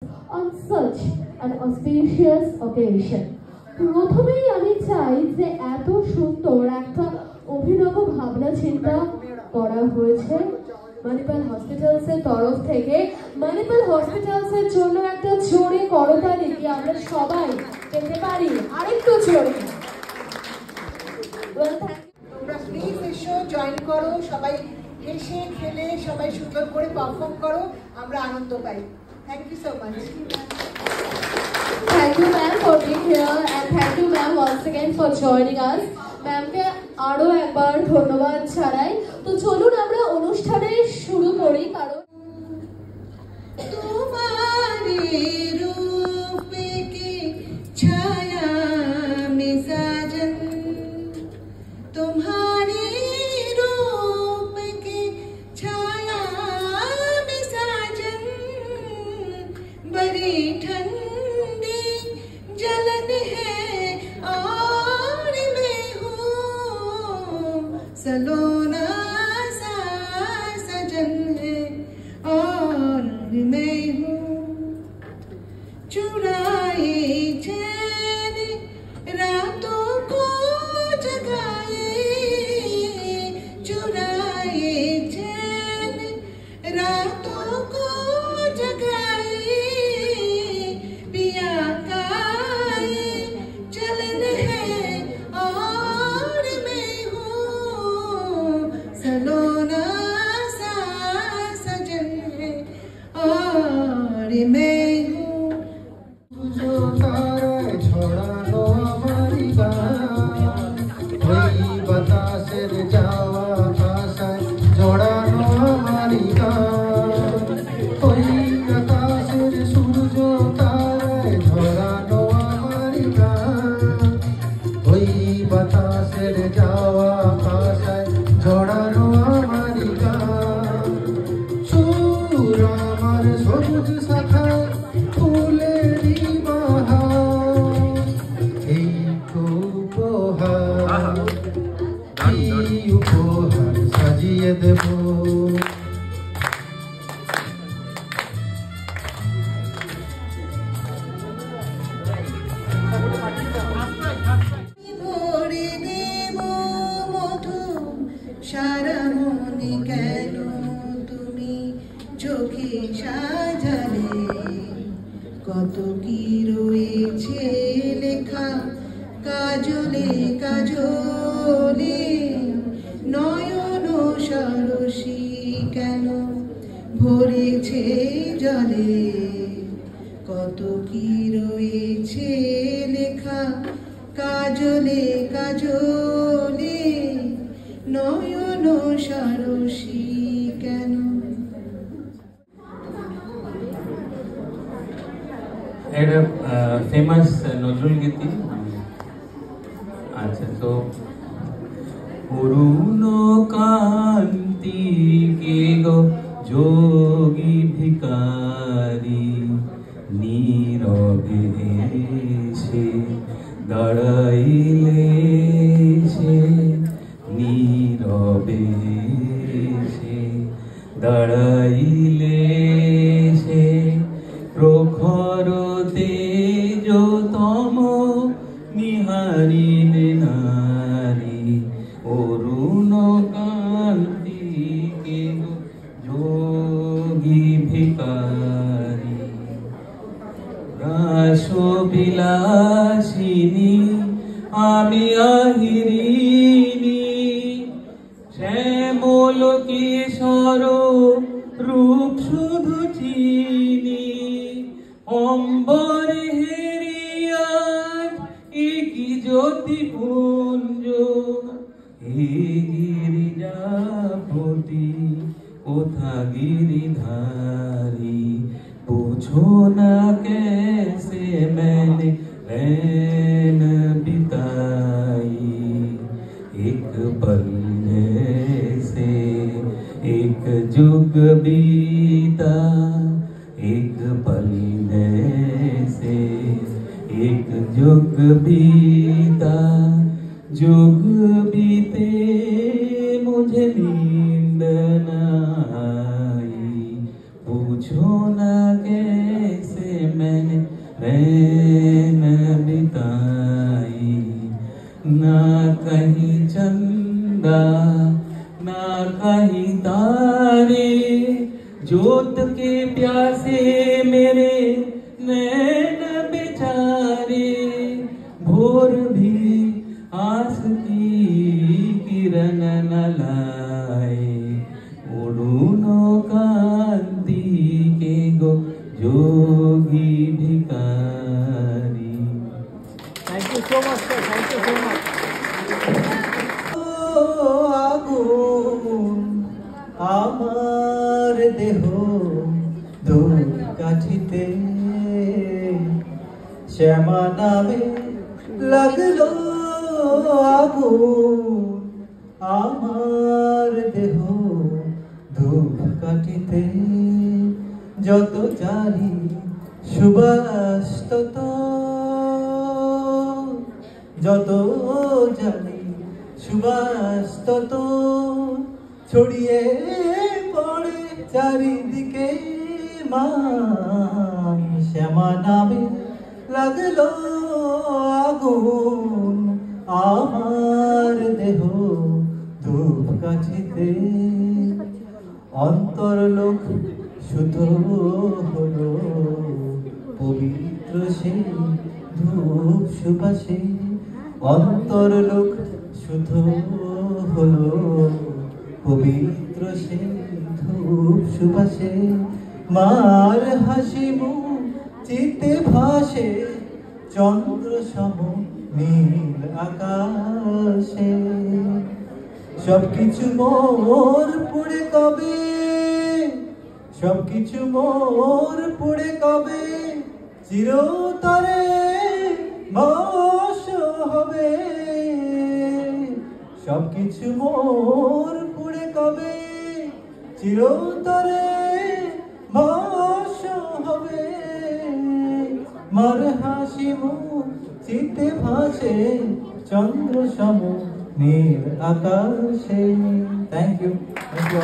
on such an auspicious occasion. প্রথমেই আমি চাই যে এত সুন্দর একটা অভিনব ভাবনা চিন্তা করা হয়েছে মণিপাল হসপিটালসের তরফ থেকে। মণিপাল হসপিটালসের জন্য একটা জোরে করতালি কি আমরা সবাই পেতে পারি? আরেকটু জোরে। তোমরা প্লিজ এসো, জয়েন করো, সবাই হেসে খেলে সবাই সুন্দর করে পারফর্ম করো, আমরা আনন্দ পাই। Thank you so much. Thank you ma'am for being here and thank you ma'am once again for joining us. ম্যামকে আরো একবার ধন্যবাদ জানাই। তো চলুন আমরা অনুষ্ঠানে শুরু করি। কারণ तुम्हारे रूप की छाया में साजन, तुम्हारे रूप की छाया में साजन, बड़ी ठंडी जलन है और मैं हूँ सलोना सा सजन है और मैं हूँ चुराए चैन रातों को जगाए, चुराए चैन रातों को जगाए, पिया का ये चलन है और मैं हूँ सलोना सा सजन है और मैं हूँ जो तारा ছড়ানো আমারি গান, ওই বাতাসের যাওয়া আশায় জড়ানো আমারি গান, ওই আকাশের সূর্য তারায় ঝরানো আমারি গান, ওই বাতাসের যাওয়া আশায় জড়ানো আমারি গান, সুর আমার সবুজ শাখায় ফুলেরই বাহার, এই তো উপহার, এই উপহার সাজিয়ে দেব। ভরে দেব মধু সারা মনে কেন তুমি চোখে সাজালে, কত কি রয়েছে লেখা কাজলে কাজলে, নয়ন সরসী কেন ভরেছে জলে, কত কি রয়েছে লেখা কাজলে কাজলে, নয়ন সরসী কেন। একটা ফেমাস নজরুল গীতি। আচ্ছা, তো অরুণ কান্তি কে গো যোগী ভিকারি, নীরবে সে দাঁড়াইলে সে, নীরবে সে দাঁড়াইলে সে, প্রখর তেজতম নিহারিলে নারী, অরুণ কান্তি কে যোগী ভিকারি, রাসবিলাসিনী আমি আহিরিনী, শ্যামল কেশর রূপ শুধু চিনি, অম্বরে হেরিয়াজ একই জ্যোতি পুঞ্জ, হে গিরিজাপতি কোথা গিরিধারী, पूछो ना कैसे मैंने रैन बिताई, एक पल से एक जुग बीता, एक पल से एक जुग बीता, जुग बीते मुझे नींद न आई, पूछो ना कैसे रैन बिताई। ना कहीं चंदा ना कहीं तारे, जोत के प्यासे मेरे नैन बेचारे। भोर भी आस की किरण न लाए, उड़ूनो कांति के गो जोगी भिकारी। Thank you so much sir, thank you so much. আগুন আমার দেহ দূর কাঠিতে, শ্যামা নামে লাগলো আগুন আমার দেহ ধূপ কাঠিতে। যত জানি সুবাস তত, যত জানি সুবাস তত ছড়িয়ে পড়ে চারিদিকে। মা শ্যামা নামে লাগলো আগুন আমার দেহ ধূপ কাঠিতে। অন্তরলোক শুদ্ধ হলো পবিত্র সে ধূপ সুবাসে। অন্তরলোক শুদ্ধ হলো পবিত্র সে ধূপ সুবাসে। মার হাসি মুখ চিত্তে ভাসে চন্দ্র সম নীল আকাশে। সবকিছু মোর পুড়ে কবে, সবকিছু মোর পুড়ে কবে, চিরতরে ভস্ম হবে। সবকিছু মোর পুড়ে কবে, চিরতরে ভস্ম হবে। মার হাসি মুখ চিত্তে ভাসে চন্দ্র সম নীল আকাশে। Thank you, thank you.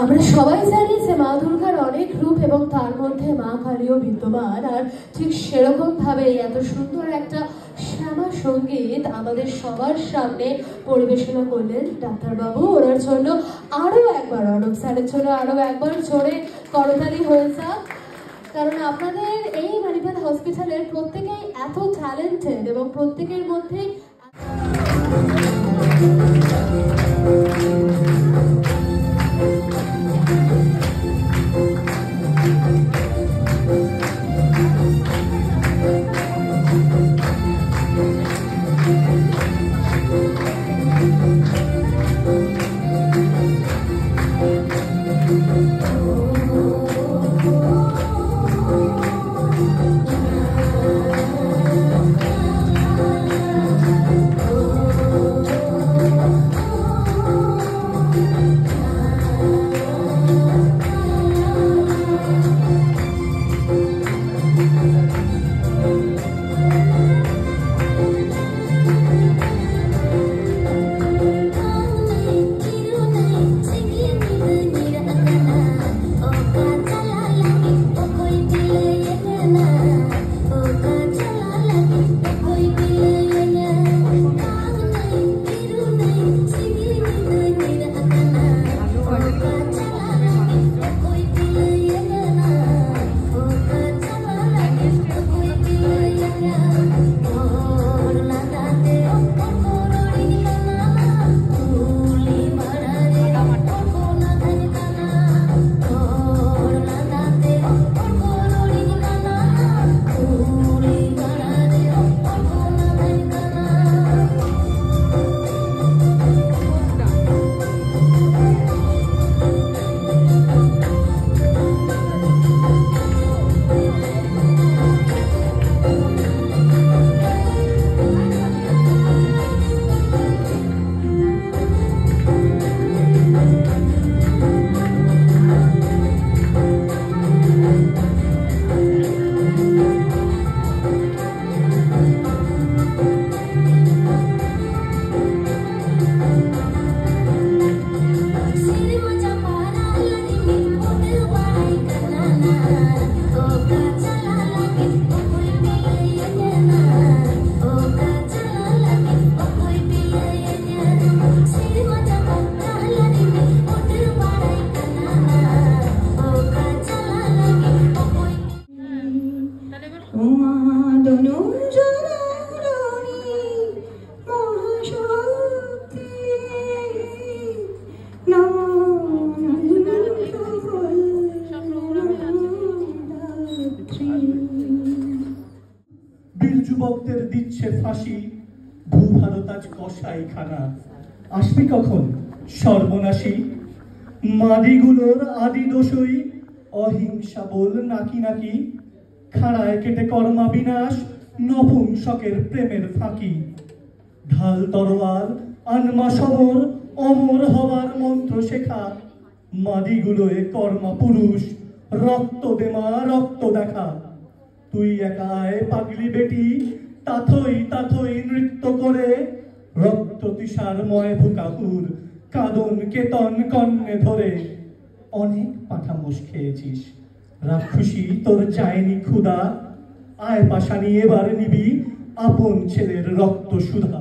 আমরা সবাই জানি যে মা দুর্গার অনেক রূপ এবং তার মধ্যে মা কালীও বিদ্যমান। আর ঠিক সেরকম ভাবে এত সুন্দর একটা শ্যামা সঙ্গীত আমাদের সবার সামনে পরিবেশনা করলেন ডাক্তারবাবু। ওনার জন্য আরো একবার, অর্ণব স্যারের জন্য আরো একবার জোরে করতালি হয়ে যাক। কারণ আপনাদের এই মানিপাল হসপিটালের প্রত্যেকেই এত ট্যালেন্টেড এবং প্রত্যেকের মধ্যে দিচ্ছে ফাঁসি, ভূভারত আজ কসাইখানা। আসবি কখন সর্বনাশী? মাদিগুলোর আদি দোষই অহিংসা বল নাকি নাকি, খাড়ায় কেটে কর্মা বিনাশ, নপুংসকের প্রেমের ফাঁকি। ঢাল তরোয়াল আনমা সমর, অমর হওয়ার মন্ত্র শেখা, মাদিগুলোয় কর্মা পুরুষ, রক্ত দেমা রক্ত দেখা। তুই একায় পাগলি বেটি, তাথই তাথই নৃত্য করে, রক্ত তুষারময় ভুকাপুর, কাঁদন কেতন কন্যে ধরে। অনেক পাঠা মোষ খেয়েছিস, রাক্ষসী তোর যায়নি ক্ষুধা, আয় পাশানি এবার নিবি আপন ছেলের রক্ত সুধা।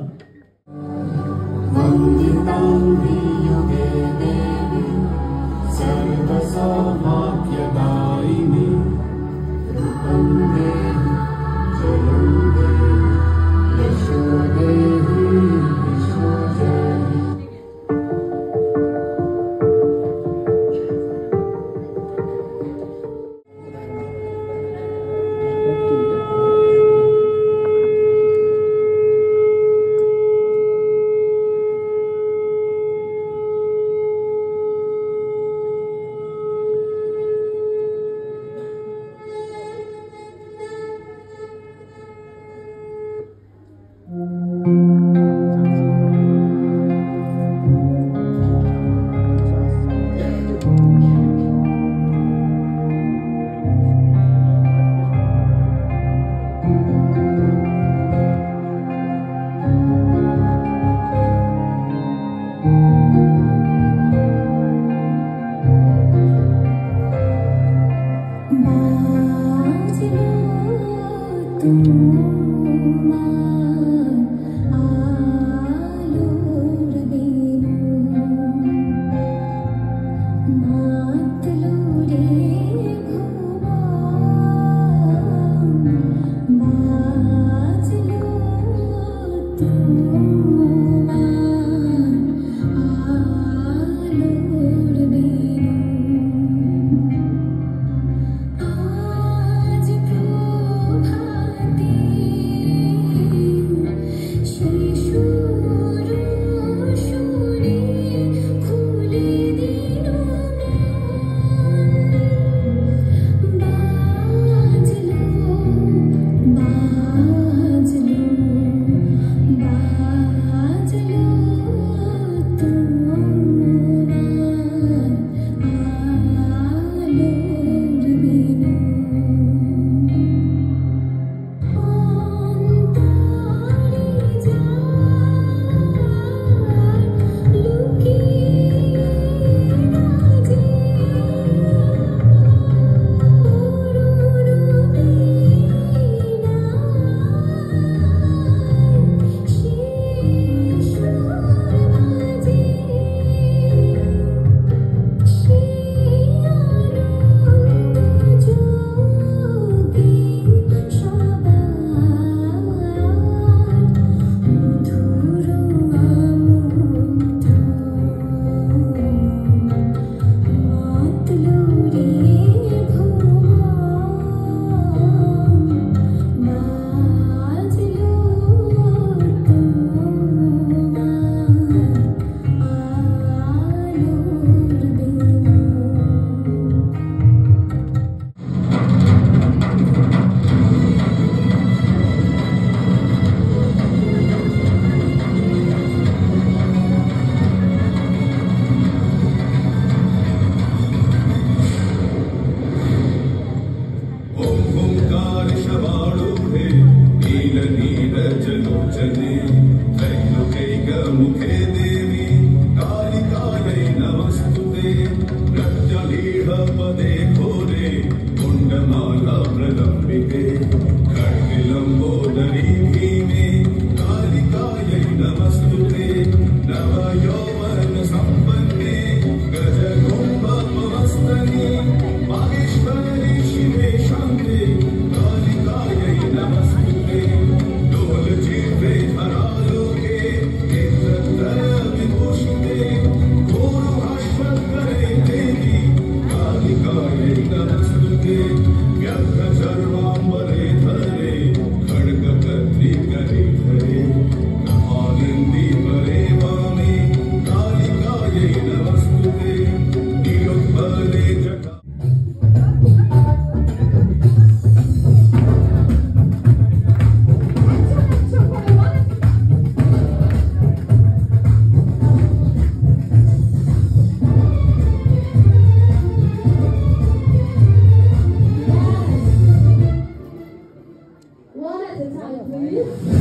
One at a time, please.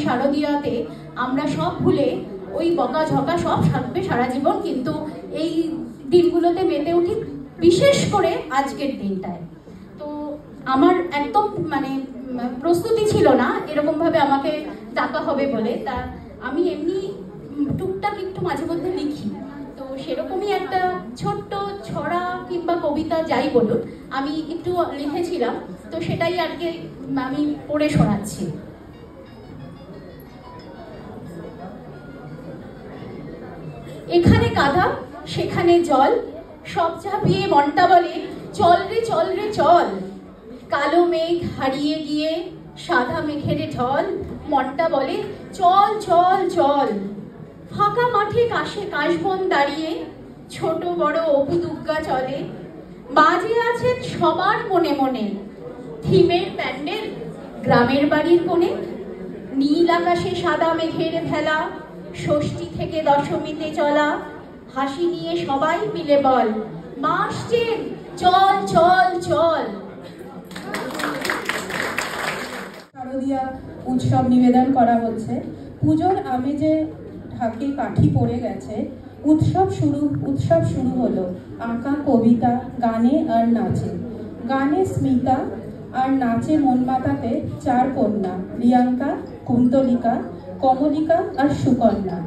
শারদীয়াতে আমরা সব ভুলে ওই বকাঝকা সব থাকবে সারা জীবন, কিন্তু এই দিনগুলোতে মেতে উঠি, বিশেষ করে আজকের দিনটায়। তো আমার একদম মানে প্রস্তুতি ছিল না এরকম ভাবে আমাকে ডাকা হবে বলে, তা আমি এমনি টুকটাক একটু মাঝে মধ্যে লিখি, তো সেরকমই একটা ছোট্ট ছড়া কিংবা কবিতা যাই বলুন আমি একটু লিখেছিলাম, তো সেটাই আর কি আমি পড়ে শোনাচ্ছি। এখানে কাদা সেখানে জল, সব ঝাঁপিয়ে মনটা বলে চল রে চল রে চল। কালো মেঘ হারিয়ে গিয়ে সাদা মেঘের ঢল, মনটা বলে চল চল চল। ফাঁকা মাঠে কাশে কাশবন দাঁড়িয়ে ছোট বড় অপু দুর্গা চলে। বাজে আছে সবার মনে মনে থিমের প্যান্ডেল গ্রামের বাড়ির কোণে। নীল আকাশে সাদা মেঘের ভেলা, ষষ্ঠী থেকে দশমীতে চলা। হাসি নিয়ে সবাই মিলে বল মা আসছেন চল চল চল। শারদীয়া উৎসব নিবেদন করা হচ্ছে। পুজোর আমেজে ঢাকে কাঠি পড়ে গেছে। উৎসব শুরু হলো আঁকা, কবিতা, গানে আর নাচে। গানে স্মিতা আর নাচে মন মাতাতে 4 কন্যা, রিয়াঙ্কা, কুন্তলিকা, কমলিকা আর সুকন্যা।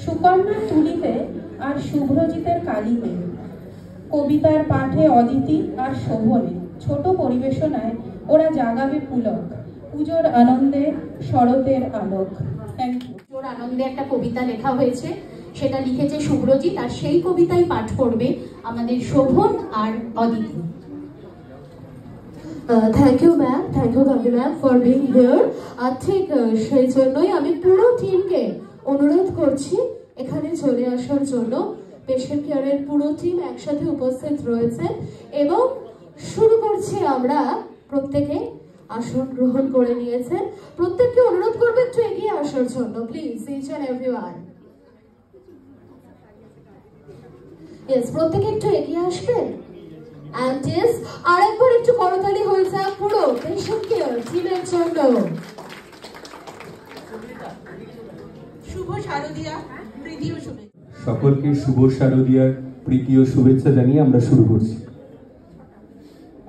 সুকন্যা তুলিতে আর শুভ্রজিতের কালিতে, কবিতার পাঠে অদিতি আর শোভনে। ছোট পরিবেশনায় ওরা জাগাবে পুলক, পুজোর আনন্দে শরতের আলোক। Thank you. পুজোর আনন্দে একটা কবিতা লেখা হয়েছে, সেটা লিখেছে শুভ্রজিৎ, আর সেই কবিতাই পাঠ করবে আমাদের শোভন আর Aditi. Thank you ma'am, thank you কাকি ম্যাম ফর বিং হিয়ার। আর ঠিক সেই জন্যই আমি পুরো টিমকে অনুরোধ করছি এখানে চলে আসার জন্য। পেশেন্ট কেয়ারের পুরো টিম একসাথে উপস্থিত রয়েছে এবং শুরু করছি আমরা। প্রত্যেকে আসন গ্রহণ করে নিয়েছেন। প্রত্যেককে অনুরোধ করবো একটু এগিয়ে আসার জন্য, please, each and everyone. Yes, প্রত্যেকে একটু এগিয়ে আসবেন। And yes, আরেকবার একটু করতালি হয়ে যাক পুরো পেশেন্ট কেয়ার টিমের জন্য। শুভ শারদীয়া, প্রীতি ও শুভেচ্ছা। সকলকে শুভ শারদীয়ার প্রীতি ও শুভেচ্ছা জানিয়ে আমরা শুরু করছি।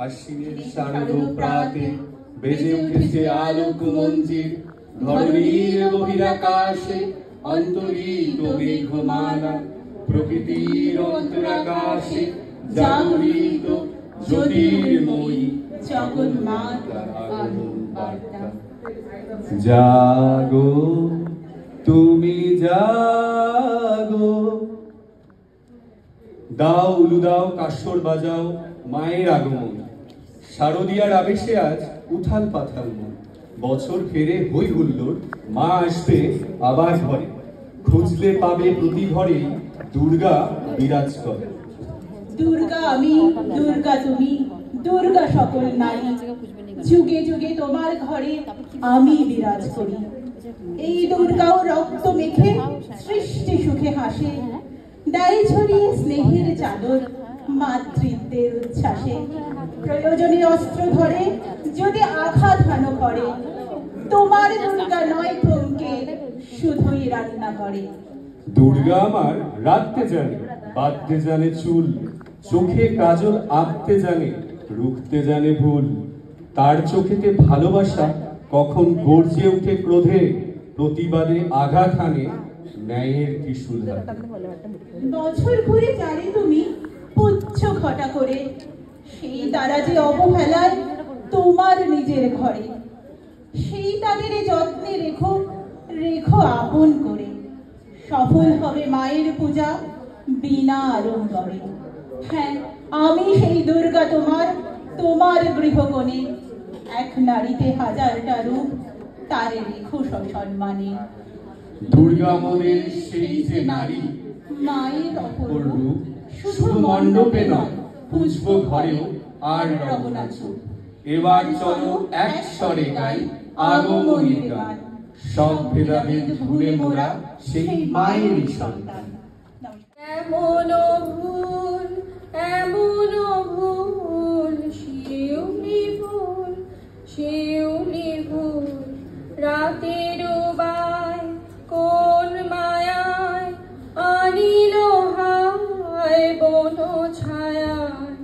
আশ্বিনের শারদ প্রাতে বেজে উঠেছে আলোক মঞ্জির, ধরণীর বহিরাকাশে অন্তরিত মেঘমালা, প্রকৃতির অন্তরাকাশে জাগরিত জ্যোতির্ময়ী জগন্মাতার আগমন বার্তা। জাগো তুমি জাগো, দাও উলু দাও, কাসর বাজাও, মায়ের আগমন। শারদীয়ার আবেশে আজ উথাল পাথাল মন। বছর ফেরে হই হুল্লোড়, মা আসবে আবার ঘরে। খুঁজলে পাবে প্রতি ঘরে দুর্গা বিরাজ করে। দুর্গা আমি, দুর্গা তুমি, দুর্গা সকল নারী, যুগে যুগে তোমার ঘরে আমি বিরাজ করি। এই দুর্গাও রক্ত মেখে সৃষ্টি সুখে হাসে, দেয় ছড়িয়ে স্নেহের চাদর মাতৃত্বের উচ্ছ্বাসে। প্রয়োজনে অস্ত্র ধরে যদি আঘাত হানো করে, তোমার দুর্গা নয় থমকে শুধুই রান্না করে। দুর্গা আমার রাখতে জানে, বাঁধতে জানে চুল, চোখে কাজল আঁকতে জানে, রুখতে জানে ভুল। তার চোখেতে ভালোবাসা কখন গর্জে উঠে ক্রোধে, প্রতিবাদে আঘাত হানে ন্যায়ের ত্রিশূল হাতে। বছর ঘুরে জানে তুমি পুচ্ছ ঘটা করে, সেই তারা যে অবহেলায় তোমার নিজের ঘরে। সেই তাদের যত্নে রেখো, রেখো আপন করে। সফল হবে মায়ের পূজা বিনা আড়ম্বরে। হ্যাঁ, আমি সেই দুর্গা তোমার, তোমার গৃহকোণে। এক নারীতে হাজারটা রূপ, তারে রেখো সসম্মানে। দুর্গা মনের সেই যে নারী, মায়ের অপর রূপ শুধু মণ্ডপে নয়, পুজবো ঘরেও আর রবনাচু। এবার চলো এক স্বরে গাই আগমনী গান, সব ভেদাভেদ ভুলে মোরা সেই মায়েরই সন্তান। এমনও ভুল, এমনও ভুল, শিউলি ফুল, শিউলি ফুল, রাতের বাই কোন মায়ায় আনিল হায় বন ছায়ায়।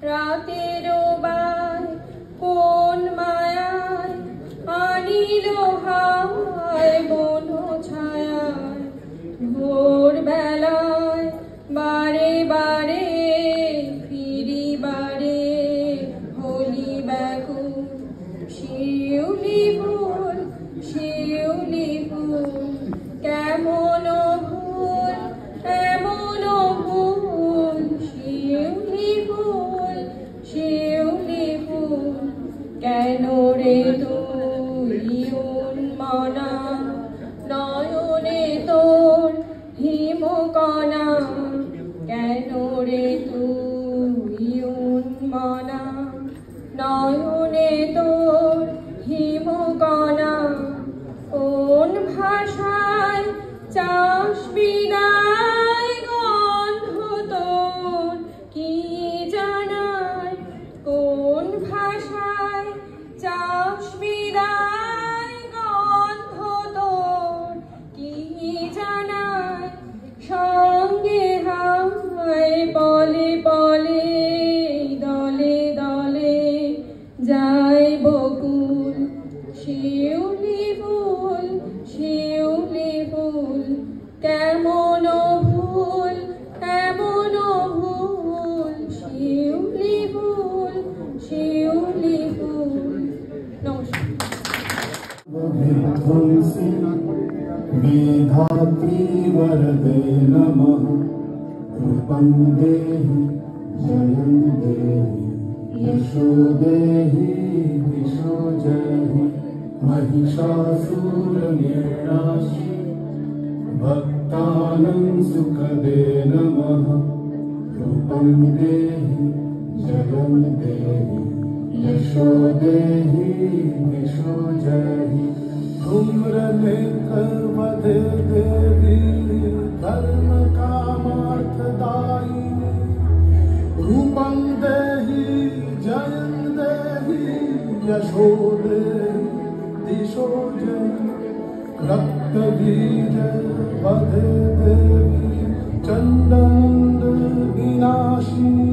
রাতের বাই কোন মায়ায় আনিল হায় বন ছায়ায়। ভোর বেলায় বারে বারে ফিরি বারে হলি ব্যাকুল। শিউলি ফুল, শিউলি ফুল, কেমন ভুল, এমন ভুল। শিউলি ফুল, শিউলি ফুল, কেন রে তুই উন্মনা, নয়নে তোর হিমকণা। কেন রে তুই উন্মনা, নয়নে তোর হিমকণা। কোন ভাষায় চাষ বিদায় গন্ধ তোর কি জানায়। কোন ভাষায় চাষ বিদায় तुलसी वेधात्री वरदे नमः रूपं देहि जयं देहि यशो देहि दिशो जहि महिषासुरनिर्नाशि भक्तानां सुखदे नमः रूपं देहि जयं देहि यशो देहि दिशो जहि धूम्रलेखवधे देवी धर्म कामार्थदायिनी रूपं देहि जयं देहि यशो देहि दिशो जहि रक्तबीज वधे देवी चण्डमुण्ड विनाशिनी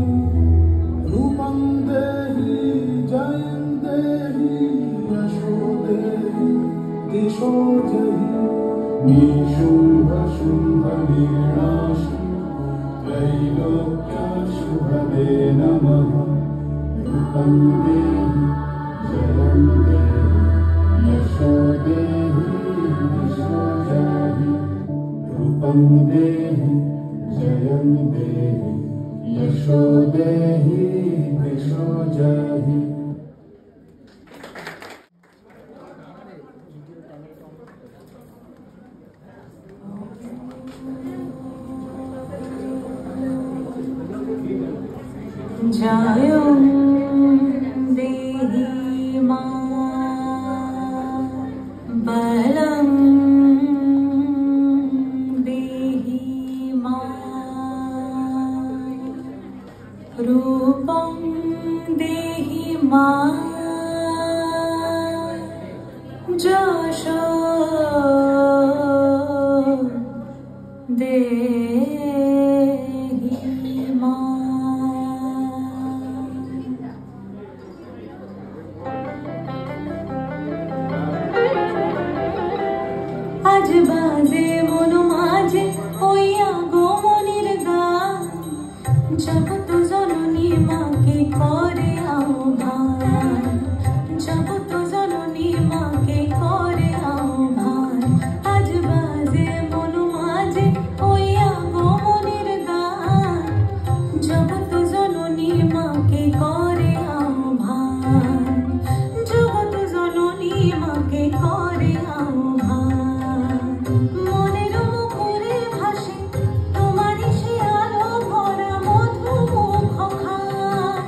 रूपं देहि जयं देहि यशो देहि दिशो जहि निशुम्भ शुम्भ विनाशि त्रैलोक्य शुभदे नमः रूपं देहि जयं देहि यशो देहि दिशो जहि रूपं देहि जयं देहि यशो देहि दिशो जहि जायं देहि मा बलं देहि मा रूपं देहि मा यशो देहि मा আজ বাজে মন মাঝে হইয়া গোমনির গান জগত জননী মাকে করে আহ্বান জগত জননী মাকে করে আহ্বান আজ বাজে মন মাঝে হইয়া গোমনির গান জগত জননী মাকে করে আহ্বান জগত জননী মাকে করে আহ্বান মনের মুখরে ভাসে তোমারই সে আলো ভরা মধু মুখ খান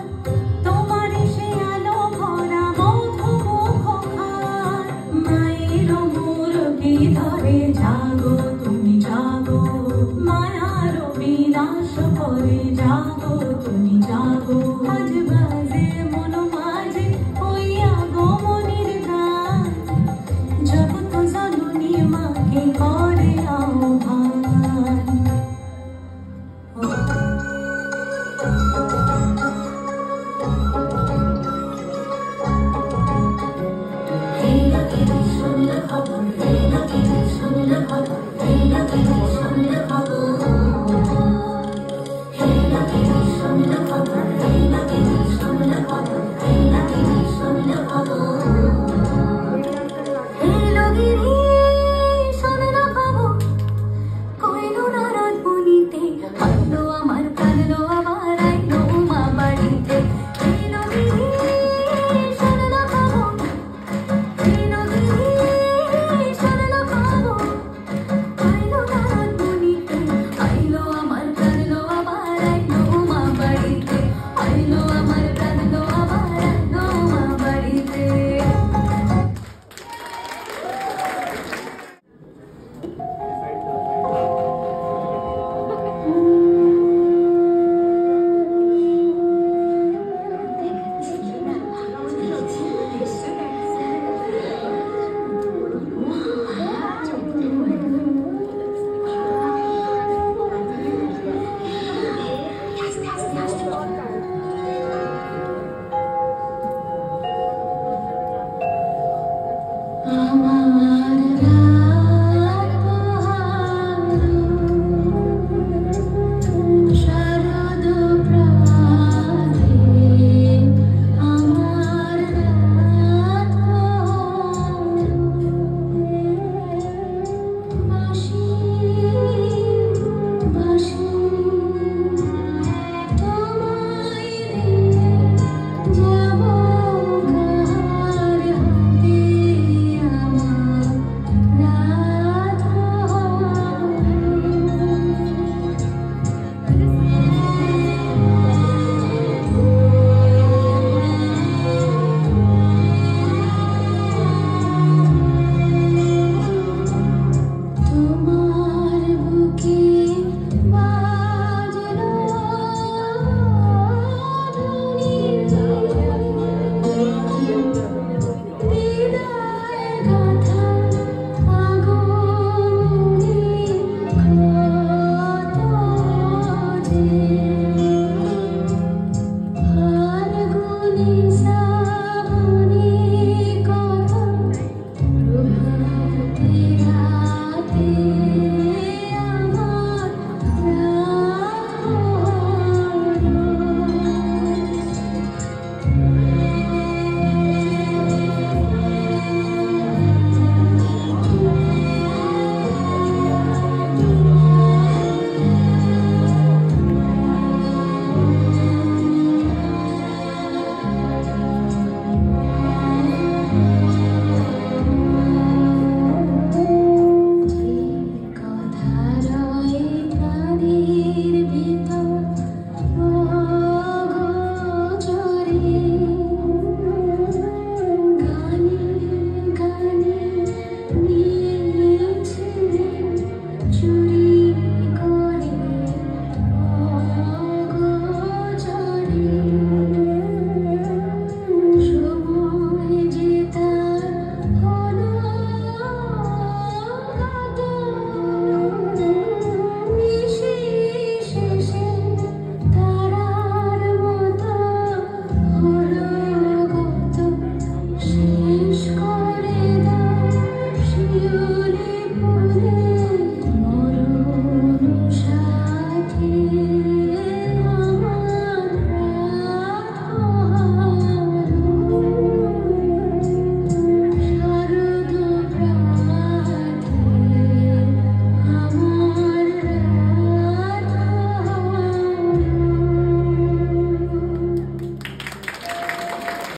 তোমারই সে আলো ভরা মধু মুখ খান মায়ের মুরগি ধরে জাগো তুমি জাগো মায়ার বিনাশ করে জাগো তুমি জাগো আজ বাজে মন মাঝে হইয়া গোমনির গান জগত জননী মাকে করে